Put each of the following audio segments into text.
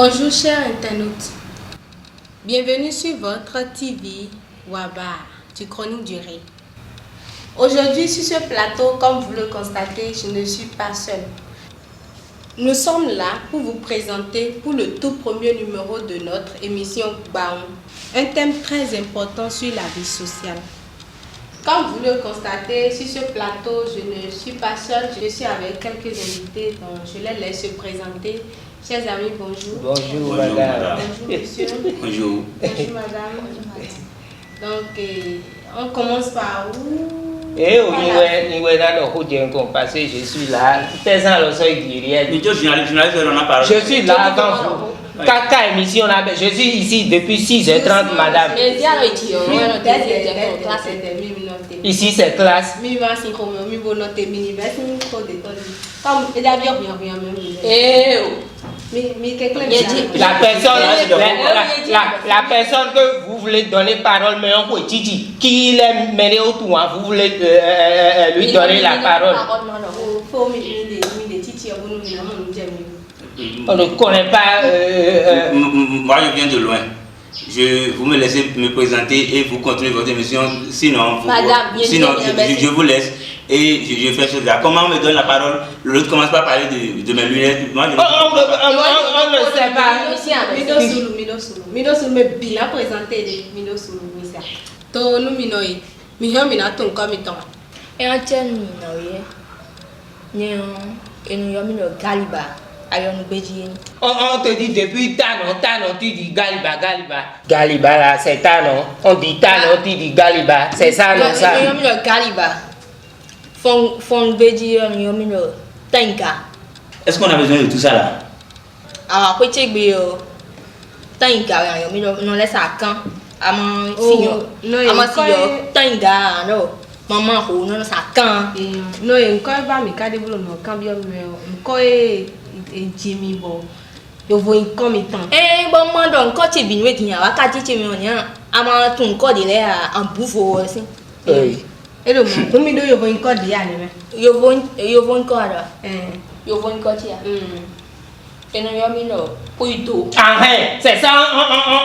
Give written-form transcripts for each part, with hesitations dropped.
Bonjour chers internautes, bienvenue sur votre TV Waba du Chronique du Ré. Aujourd'hui sur ce plateau, comme vous le constatez, je ne suis pas seule. Nous sommes là pour vous présenter pour le tout premier numéro de notre émission Baon, un thème très important sur la vie sociale. Comme vous le constatez, sur ce plateau, je ne suis pas seule, je suis avec quelques invités, donc je les laisse se présenter. Chers amis, bonjour. Bonjour madame. Bonjour monsieur. Bonjour. Bonjour madame. Donc, on commence par où? Parce que je suis là. Je suis là avant vous. Kaka émission là, je suis ici depuis 6h30 madame. Ici c'est classe. La personne que vous voulez donner parole, mais on peut dire qui est mêlé au tour, vous voulez lui donner la parole. On ne connaît pas. Moi je viens de loin. Vous me laissez me présenter et vous continuez votre émission. Sinon, je vous laisse et je fais ce là. Comment on me donne la parole? L'autre commence pas à parler de mes lunettes. Moi, on ne sait pas. Mido Sulu me bien présenté de Mido Sulu Misa. To nous minoi. Miho minaton comme iton. Et un tien minoi. Et nous yomino Galiba. On te dit depuis Tano, tu dis Galiba. Galiba là, c'est Tano. On dit Tano, tu dis Galiba. C'est ça, non ça? Galiba. Fon Beji, Tenka. Est-ce qu'on a besoin de tout ça là? Ah, quoi tu es Tenka, on laisse à quand? Amon Sio, Tenga, non. Maman, on ça quand? Non, encore pas me cadre pour le cambio, encore Jimmy Bo. Yo voin comme étant. Bon, moi, donc, quand tu es bien, tu as wakati tu es à ton code il est en bouffe aussi. Et le monde, comme il yo voin code il y a les yo voin code. Yo voin code il y a. Et nous y a Pouito. Ah, c'est ça,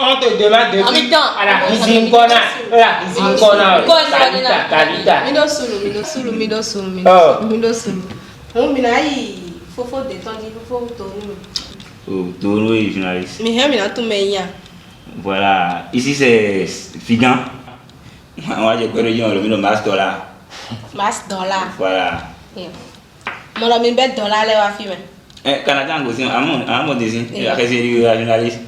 on te demande depuis. Alors, ils Fofo détendu, Fofo tourner. Oh, tourner journaliste. Mais il y a tout meilleur. Voilà, ici c'est Figan. Moi je connais le Mas Dollar. Mas Dollar. Voilà. Mon ami bête dollar là va filmer. Canada aussi, à mon désir, la réserve journaliste.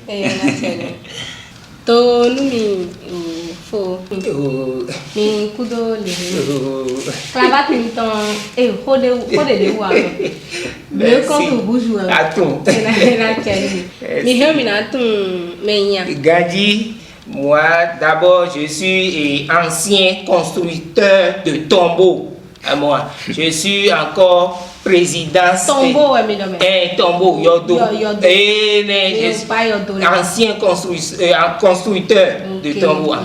To nous mi fo mi kudo le clavat pinton rode de wa le compte bourgeois attends mi he mi na tun menya Gadi, moi d'abord je suis ancien constructeur de tombeaux. Moi, je suis encore président. Tombeau, tombeau, yodo. Je suis ancien constructeur de tombeau.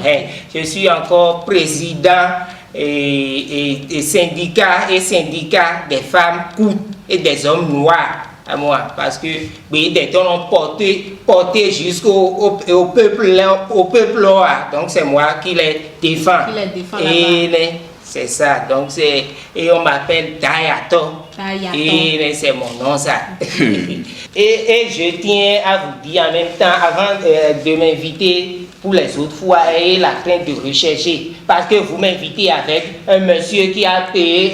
Je suis encore président et syndicat des femmes courtes et des hommes noirs. À moi, parce que des temps ont porté jusqu'au peuple là, donc c'est moi qui les défends. C'est ça, donc et on m'appelle Dayato. Et c'est mon nom ça. et je tiens à vous dire en même temps, avant de m'inviter pour les autres fois, ayez la crainte de rechercher. Parce que vous m'invitez avec un monsieur qui a payé,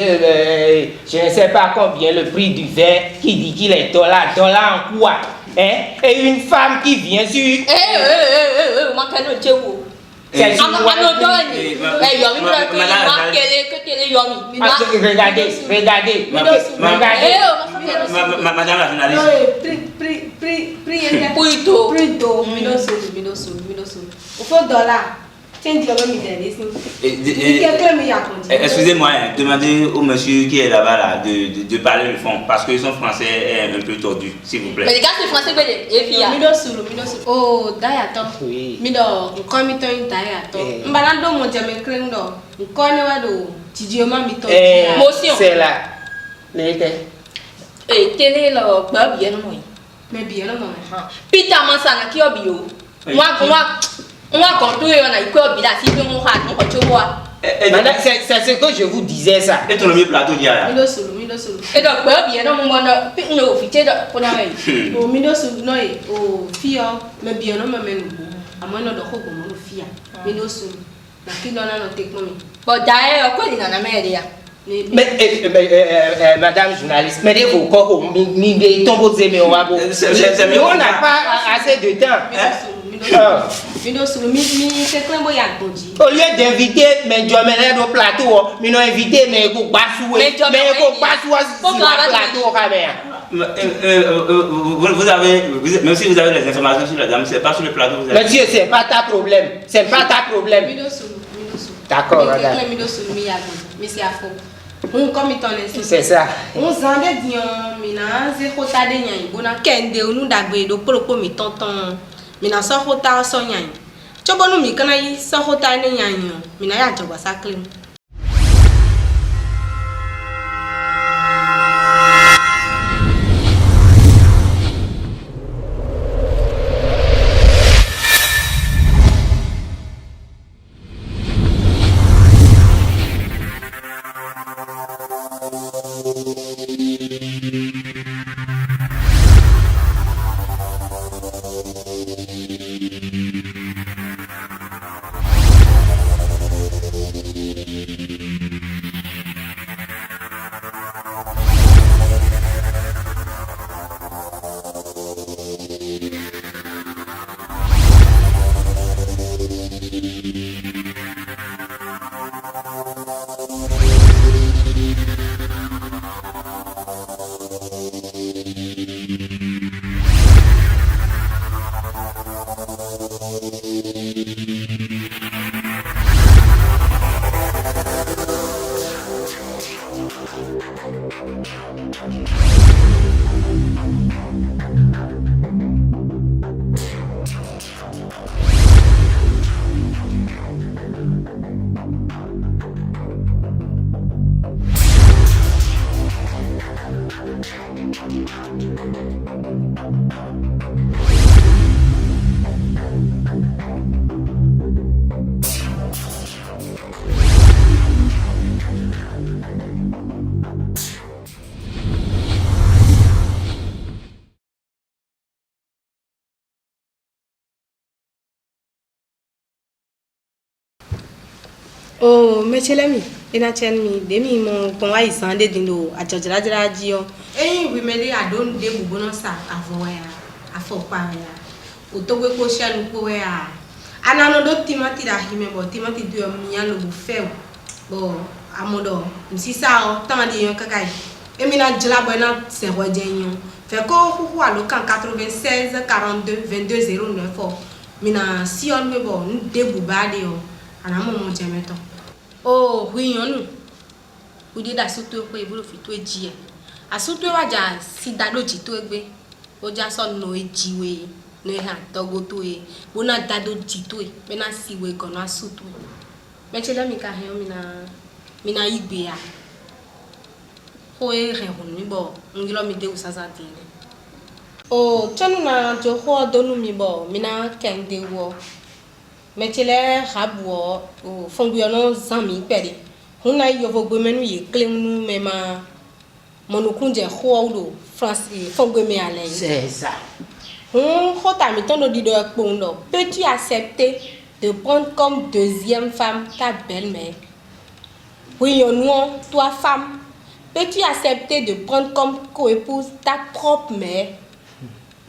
je ne sais pas combien, le prix du verre, qui dit qu'il est dollar en quoi? Et une femme qui vient sur... Regardez. Madame la journaliste. Pouito. Mido Sulu. Au fond dollar. Excusez-moi, demandez au monsieur qui est là-bas là, de parler le fond parce que son français est un peu tordu, s'il vous plaît. Mais les gars, c'est français, les filles. Mido Sulu. Oh, Dayato. Mido, comme il t'en Dayato. Mbalando mon diamant crendo. Nkone wado. Tidioma mito. Motion. C'est là. Et télé là, bah bien moi. Mais bien, non, maman. Peter Mansana qui est bio. Moi, quand tu es là, il peut bien si tu m'as dit, tu vois. Madame, c'est ce que je vous disais ça. Et ton ami plateau qui a là. Et donc, bien, non, mon non, officier de pour la veille. Au milieu de nous, au fille, mais bien, non, maman, à moi, non, de quoi, mon fille. Mais nous sommes. La fille, non, non, technologie. Bon, d'ailleurs, quoi, il en a mis mais madame journaliste, mais il faut qu'on on n'a pas assez de temps. Au lieu d'inviter mes jomènes au plateau, ils ont invité mes vous avez, même si vous avez les informations sur la dame, c'est pas sur le plateau. Monsieur, c'est pas ta problème. C'est pas ta problème. D'accord, madame. Mais c'est à faux. On comme il t'en est. C'est ça. On s'en est dit, mina, c'est quoi ta dernière? On a qu'un de nous d'agréer de propos mi tonton. Mina sans rota sans yann. Tu vois nous mi quand il sans rota ne yann. Mina ya joba sa clé. Oh, monsieur l'ami, il a tient mi, demi mon convoi il s'en est dino, à Tchadra Dio. Eh, oui, mais à don de Boubonon sa, à voya, à faux pas, au Togo Cochia, nous pouvons. Anano do Timothy da hime, bon, Timothy du Mian le bouffet. Bon, à mon dos, si ça, tant de yon cacaille. Et mina djela bona, c'est Rodien. Fait qu'on a le camp 96 42 22 09. Mina si on me bon, nous déboubade yo. Ana mon diameto. Oh, oui, on nous. Vous dites à surtout que vous le faites dire. À surtout waja si dado jito egbe. Oja son no ejiwe. No ha togo to e. Bona dado jito e. Bena siwe kono asutu. Mechela mi ka he mina igbe ya. Ho e re hon mi bo. Ngilo mi de usasati. Oh, chanu na jo ho donu mi bo. Mina kende wo. Mechele rabwo o fonguyono zami pede huna yovo gbemenu ye klenu mema monokunje hoolo France fongweme ale c'est ça hota mi tondo dido ekpondo peux-tu accepter de prendre comme deuxième femme ta belle-mère? Oui ou non, toi femme, peux-tu accepter de prendre comme co-épouse ta propre mère?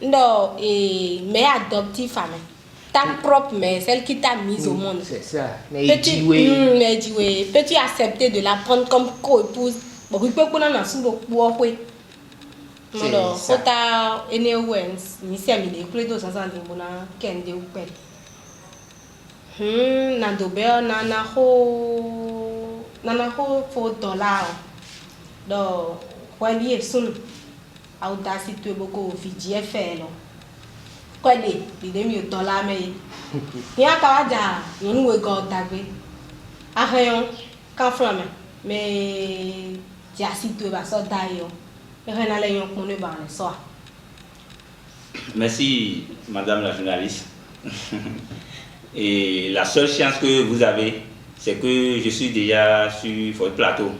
Non, et mère adoptive femme. Ta propre mère, celle qui t'a mise au monde. C'est ça. Peux-tu accepter de la prendre comme co-épouse? Bon, il peut qu'on en a sous le poids. Alors, faut ta énervance, ni c'est mis les clés de ça, ça dit bon, qu'un de ou pelle. Nandober, nanaho, faut dollar. Donc, voyez, son audacité beaucoup fidji fait. Quoi dit, il est mieux dans la mais il y a qu'à dire, nous nous regardons d'agir. À rien, quand flamme, mais j'ai assis tout bas ça d'ailleurs. Rien à l'air qu'on ne va le soir. Merci, madame la journaliste. Et la seule chance que vous avez, c'est que je suis déjà sur votre plateau.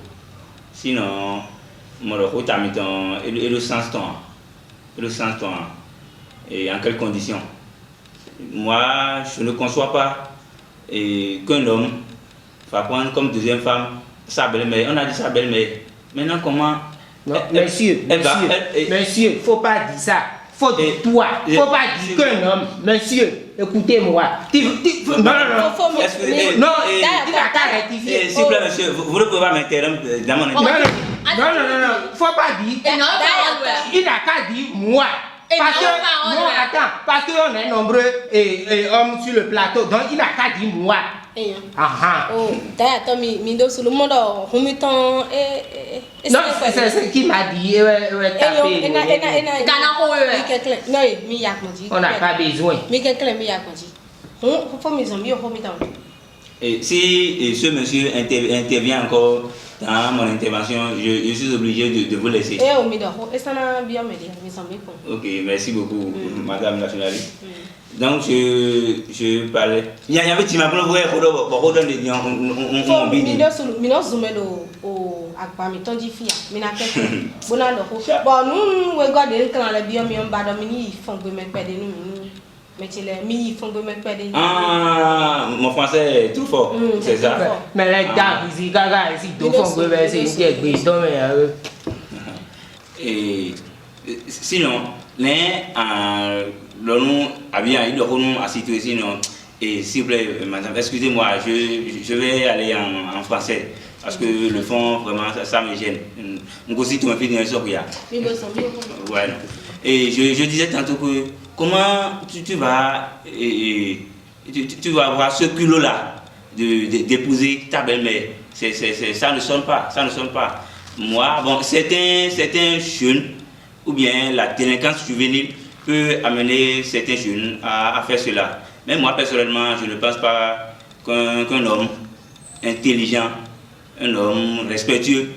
Sinon, mon route à mi-temps et le sens temps. Et en quelles conditions? Moi, je ne conçois pas qu'un homme va prendre comme deuxième femme sa belle-mère. On a dit sa belle-mère. Maintenant, comment? Non, monsieur, faut pas dire ça. Faut dire toi. Faut pas dire qu'un homme. Monsieur, écoutez-moi. Non. Non, il n'a qu'à rectifier. S'il vous plaît, monsieur, vous ne pouvez pas m'interrompre dans mon intervention. Non. Faut pas dire. Il n'a qu'à dire moi. Parce qu'on est nombreux hommes sur le plateau, donc il n'a qu'à dire moi. D'ailleurs, non, c'est ce qu'il m'a dit. On n'a pas besoin. Et si ce monsieur intervient encore dans mon intervention, je suis obligé de vous laisser. Ok, merci beaucoup, madame la journaliste. Donc, je parlais. Il y avait un peu mon français est trop fort, c'est ça. Mais les gars, ici, et sinon, et s'il vous plaît, madame, excusez-moi, je vais aller en français. Parce que le fond, vraiment, ça me gêne. Et je disais tantôt que comment tu vas avoir ce culot-là d'épouser ta belle-mère. Ça ne sonne pas. Moi, bon, certains jeunes, ou bien la délinquance juvénile peut amener certains jeunes à faire cela. Mais moi, personnellement, je ne pense pas qu'un homme intelligent, un homme respectueux,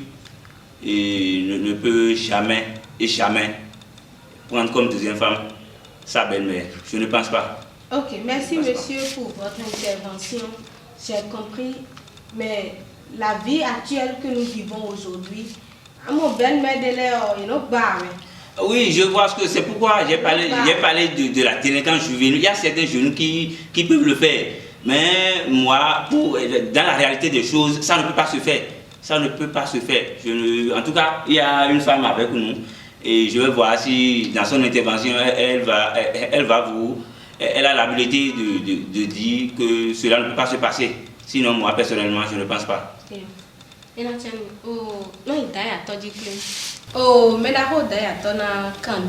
ne peut jamais prendre comme deuxième femme sa belle-mère. Je ne pense pas. Ok, merci monsieur pour votre intervention. J'ai compris, mais la vie actuelle que nous vivons aujourd'hui, à mon belle-mère de l'air, il est bas. Oui, je vois ce que c'est pourquoi j'ai parlé de la délinquance juvénile. Il y a certains jeunes qui peuvent le faire. Mais moi, dans la réalité des choses, ça ne peut pas se faire. En tout cas, il y a une femme avec nous. Et je vais voir si dans son intervention, elle a l'habilité de dire que cela ne peut pas se passer. Sinon, moi, personnellement, je ne pense pas. Mais là, quand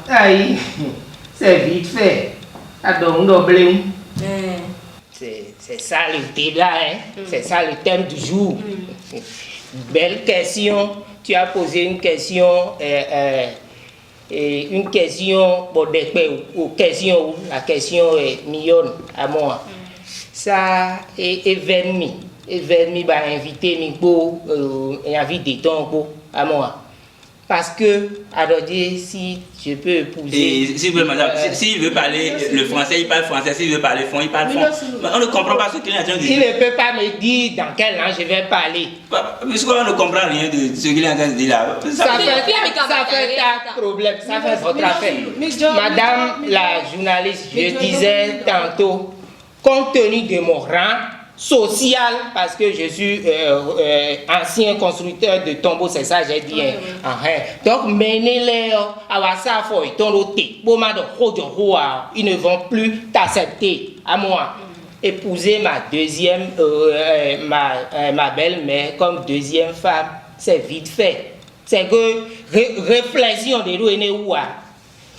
aïe, c'est vite fait. C'est ça le débat, hein? C'est ça le thème du jour. Belle question. Tu as posé une question, la question est mignonne à moi. Ça est Vermi va inviter Miko et inviter ton à moi. Parce que, alors si je peux épouser... Et s'il veut, madame, s'il veut parler le français, il parle français. S'il veut parler fond, il parle fond. On ne comprend pas ce qu'il est en train de dire. Il ne peut pas me dire dans quelle langue je vais parler. Puisqu'on ne comprend rien de ce qu'il est en train de dire là. Ça fait ta problème, ça fait votre affaire. Madame la journaliste, je disais tantôt, compte tenu de mon rang social, parce que je suis ancien constructeur de tombeaux, c'est ça j'ai dit. Donc, menez-les à Wassafo et Tonoté, ils ne vont plus t'accepter à moi. Épouser ma deuxième, ma belle-mère comme deuxième femme, c'est vite fait. C'est que réflexion de l'ONU.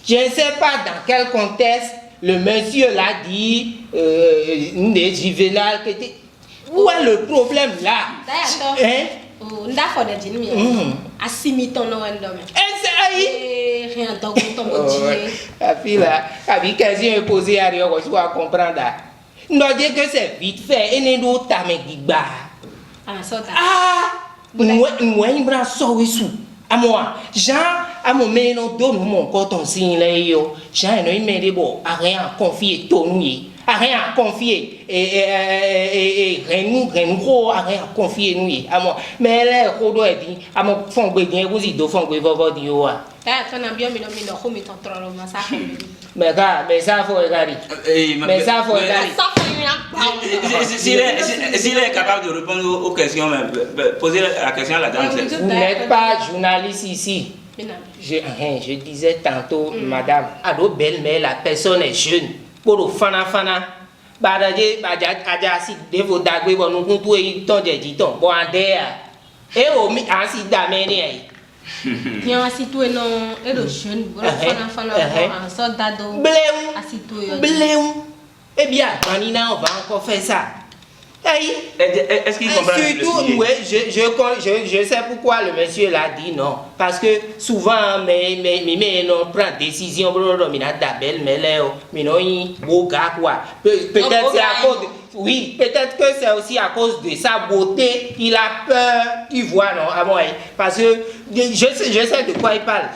Je ne sais pas dans quel contexte le monsieur l'a dit, des juvénales. Où est le problème là? rien dans ton budget. La fille là, avec quelqu'un posé à rien, je dois comprendre. Non, dire que c'est vite fait, et n'est d'autre ta mec qui bat. Ah, ça t'a. Moi, il m'a sauvé sous. À moi, Jean, à mon mère, donne mon coton signe là, yo. Jean, il m'a dit bon, à rien confier ton nouille. À rien confier. Et rien gros, à rien confier nouille. À moi, mais là, il doit dire, à mon fond, bien, vous y doit fond, vous va dire, ouais. Mais ça, faut regarder. Mais ça, faut regarder. S'il est capable de répondre aux questions, posez la question à la dame. Vous n'êtes pas journaliste ici. Je disais tantôt, madame, ado belle-mère, la personne est jeune. Pour le fana. Badaje, si devo dagwe, bon, nous tout est ton dit-on. Bon, et au ainsi d'amener. Bien assis-toi non et le jeune fana soldat Bléou. Eh bien, Manina, on va encore faire ça. Est-ce qu'il comprend surtout, oui, je sais pourquoi le monsieur l'a dit non. Parce que souvent, mais on prend décision pour le d'Abel, mais là, mais non, beau gars quoi. Peut-être c'est à cause de, oui, peut-être que c'est aussi à cause de sa beauté, il a peur, tu vois, non, à moi. Parce que je sais de quoi il parle.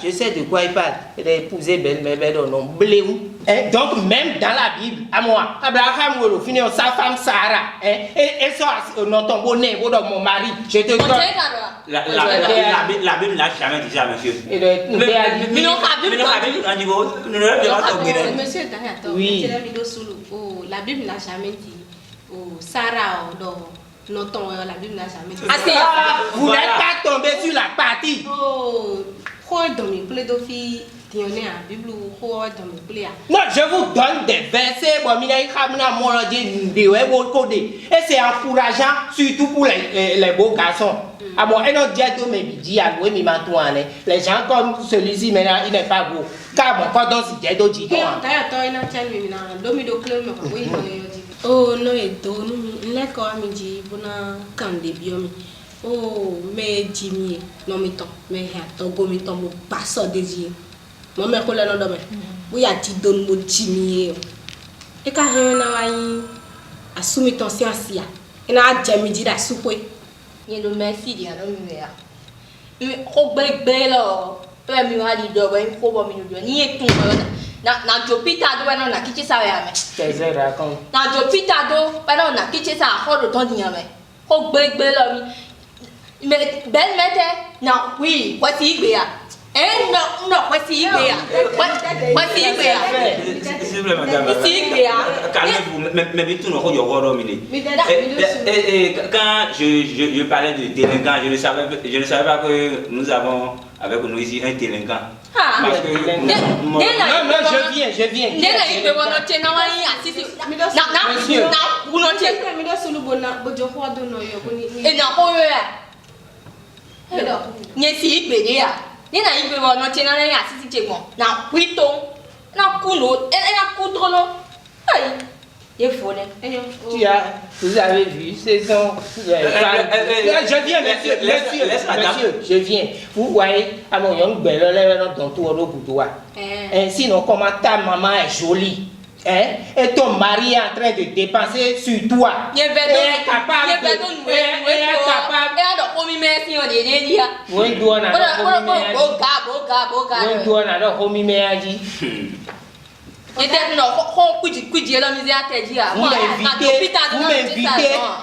Il a épousé belle-mère, non, Bléou. Donc, même dans la Bible, à moi, Abraham, sa femme Sarah, et ça, dans ton bonnet, mon mari, je te donne. La Bible n'a jamais dit ça, monsieur. Mais non, la Bible, monsieur, oui. La Bible n'a jamais dit. Sarah, non, la Bible n'a jamais dit. Vous n'êtes pas tombé sur la partie. Quoi dans mes plaidoiries? Non, je vous donne des versets, et c'est encourageant, surtout pour les beaux garçons. Les gens comme celui-ci, maintenant, il n'est pas beau. Car mon cordon, c'est des dit. Oh, non, et donc, il est quand même dit, bon, quand des biomes. Oh, mais Jimmy, non, mais attends, go, mais ton pas ça désir. Mon mère collé dans le domaine. Oui, a dit donne mon Jimmy. Et quand on a soumis ton science, et on a déjà dit la soupe. Il y a le merci, il y a le meilleur. Mais au bec là, peu à mieux à l'idée, il faut pas me dire, ni est tout. Na jopita do na na kichi sa ya me. Teze raconte. Na jopita do pa na kichi sa ho do ton diyan me. Ho gbegbe lo mi. Me bel mete na oui, kwa ti igbe ya. Non, kwa ti igbe ya. Kwa ti igbe ya. S'il vous plaît, madame. Ti igbe ya. Calmez-vous, mais tout non yo woro mi ni. Quand je parlais de délinquants, je ne savais pas que nous avons avec nous ici un délinquant. Parce que non, je viens. Vous avez vu, c'est son. Je viens, monsieur, je viens. Vous voyez, à mon young belle, dans tout le boudoir. Sinon, comment ta maman est jolie. Et ton mari est en train de dépenser sur toi. Il est capable.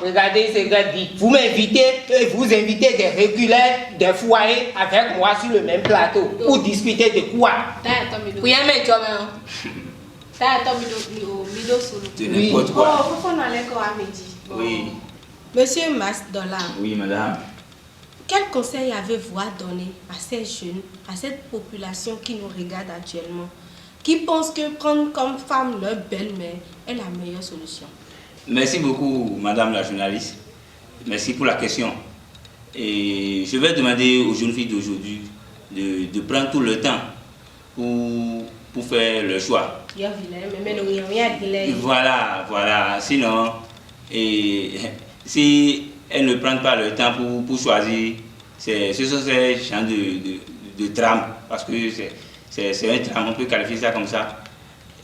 Regardez ce gars dit. Vous invitez des régulaires, des foyers avec moi sur le même plateau pour discuter de quoi? Oui. Monsieur Masdola. Oui, madame. Quel conseil avez-vous à donner à ces jeunes, à cette population qui nous regarde actuellement, qui pensent que prendre comme femme leur belle-mère est la meilleure solution? Merci beaucoup, madame la journaliste. Merci pour la question. Et je vais demander aux jeunes filles d'aujourd'hui de prendre tout le temps pour faire leur choix. Voilà. Sinon, si elles ne prennent pas le temps pour choisir, ce sont ces champs de drame. Parce que C'est un drame, on peut qualifier ça comme ça.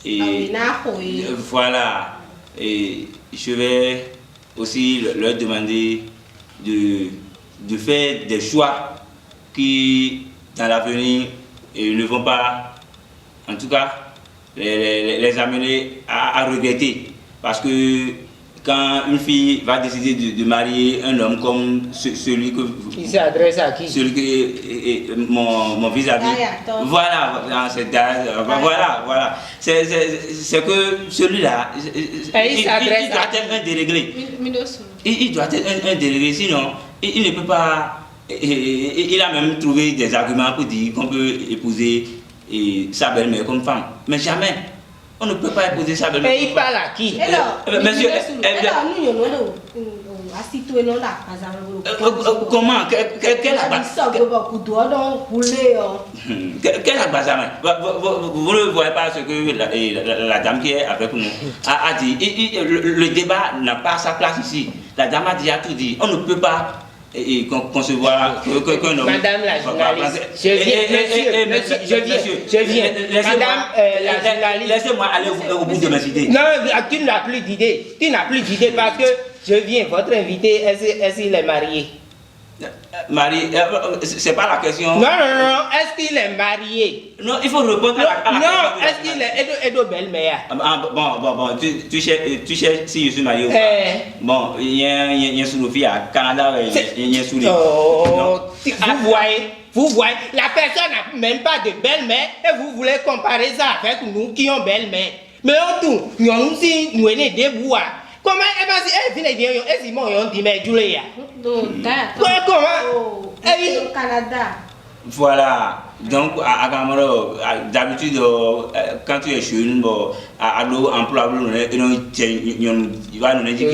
Et oui. voilà. Et je vais aussi leur demander de faire des choix qui, dans l'avenir, ne vont pas, en tout cas, les amener à regretter. Parce que quand une fille va décider de marier un homme comme celui que... Il s'adresse à qui? Celui que mon vis-à-vis. Voilà, voilà. C'est que celui-là, il doit être un déréglé. Il doit être un déréglé, sinon il ne peut pas... Il a même trouvé des arguments pour dire qu'on peut épouser sa belle-mère comme femme. Mais jamais. On ne peut pas épouser sa belle-mère. Et il parle à qui? Monsieur, comment? Quel abasamé? Vous ne voyez pas ce que la dame qui est avec nous a dit. Le débat n'a pas sa place ici. La dame a déjà tout dit. On ne peut pas concevoir qu'un homme... Madame la journaliste, je viens. Madame la journaliste... Laissez-moi aller au bout de mes idées. Non, tu n'as plus d'idée. Tu n'as plus d'idée parce que je viens, votre invité, est-ce qu'il est marié? Marié, c'est pas la question. Non, est-ce qu'il est marié? Non, il faut répondre à la question. Non, est-ce qu'il est de belle-mère? Bon, tu cherches si je suis marié ou pas. Bon, il y a un sous-fille à Canada, il y a un sous-fille. Vous voyez, la personne n'a même pas de belle-mère et vous voulez comparer ça avec nous qui ont belle-mère. Mais on tout, nous aussi, nous sommes des bois. Comment elle vient dire, elle dit, mais Julia. Comment? Au Canada. Voilà. Donc, à Camaro, d'habitude, quand tu es jeune, à l'eau, emploi, il va nous dire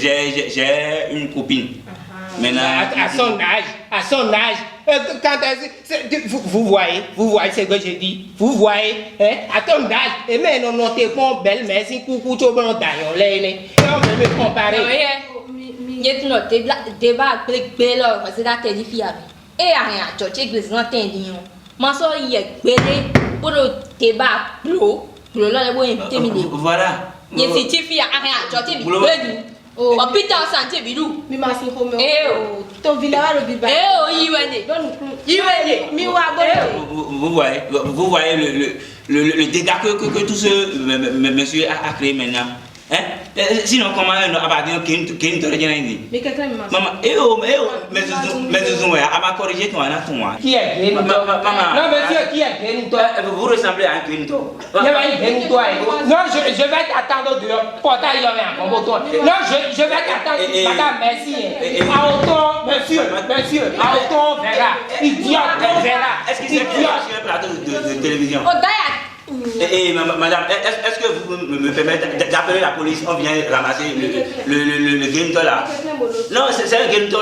j'ai une copine. Maintenant, à son âge, quand vous voyez ce que je dis, vous voyez, à ton âge, et même on note qu'on belle, mais si coucou, tu vas dans l'aile, on peut me comparer. Il y a un débat avec Bella, parce que c'est une fille. Et rien, tu as dit que c'est un tendu. Moi, ça y est, pour le débat, voilà. Il y a une fille, rien, tu as dit que oh, putain, santé, bilou. Mi masi home. Ton village le biba. Vous voyez le dégât que tout ce monsieur a créé maintenant. Hein? Sinon, comment on va dire qu'il ne rien dit? Mais quelqu'un m'a dit. Maman, mais elle m'a corrigé toi, toi. Qui est Grénito? Maman. Non, monsieur, qui est Grénito? Vous ressemblez à un Grénito. Non, je vais t'attendre dehors. Portail, il y avait un combo. Non, je vais t'attendre. Madame, merci. À autant, monsieur. À autant, verra. Idiote, verra. Est-ce que c'est sur un plateau de télévision? Madame, est-ce que vous me permettez d'appeler la police? On vient ramasser le Grénito là. Non, c'est un Grénito.